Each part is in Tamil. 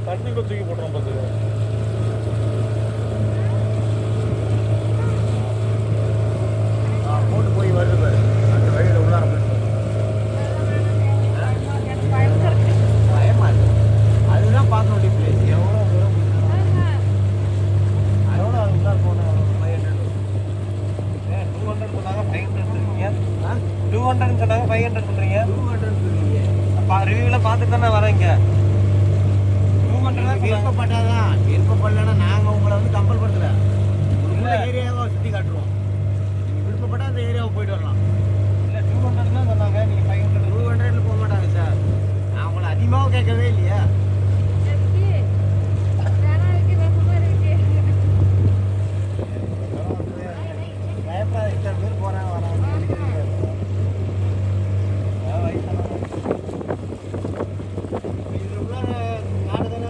தண்ணிக்குள்ள தூக்கி போட்டுறோம் பார்த்துக்க. போட்டு போய் வருது பாரு அந்த வழியில் உள்ளார போயிட்டு பயமா இருக்கு. அதுதான் பார்க்க வேண்டிய பிளேஸ். எவ்வளோ தூரம் அதோட அது உள்ளார போனால் 500 200 சொன்னாங்க 500 சொல்றீங்க. 200 சொன்னாங்க 500 சொல்றீங்க. 200 சொல்லுவீங்க. அப்போ ரிவ்யூவில் பார்த்துட்டு தானே வரேங்க. 200 தான் விருப்பப்பட்டாதான். விருப்பப்படலைன்னா நாங்கள் உங்களை வந்து கம்பல் படுத்தல. உள்ள ஏரியாவை சுற்றி காட்டுருவோம். நீங்கள் விருப்பப்பட்டால் அந்த ஏரியாவை போயிட்டு வரலாம். இல்லை 200 தான் சொன்னாங்க. நீங்கள் 500 200 போக மாட்டாங்க சார். நான் உங்களை அதிகமாக கேட்கவே இல்லையா. பயப்படாத. இத்தனை பேர் போகிறாங்க வராங்க. இது உள்ள நாடு தானே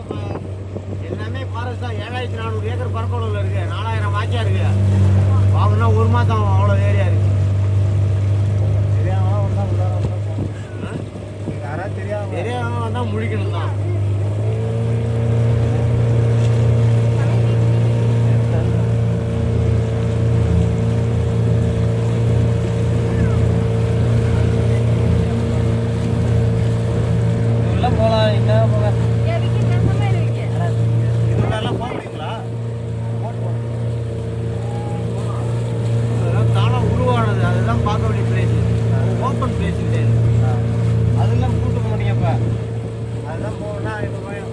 எல்லாமே ஃபாரஸ்ட் தான். 7400 ஏக்கர் பரப்பளவில் இருக்கு. 4000 வாக்கியா இருக்கு. வாங்கினா ஒரு மாதம் அவ்வளோ ஏரியா இருக்கு. தெரியாமல் வந்தால் யாராவது தெரியாமல் வந்தால் முழிக்கணும் தான். இதெல்லாம் போகலாம். என்ன போக இதுலாம் போக முடியுங்களா? அதெல்லாம் தானாக உருவானது. அதெல்லாம் பார்க்க வேண்டிய பிளேஸ். ஓப்பன் பிளேஸ் கிடையாது. அதெல்லாம் கூட்டு போக முடியாப்பா. அதெல்லாம் போகணும்னா இப்போ பயம்.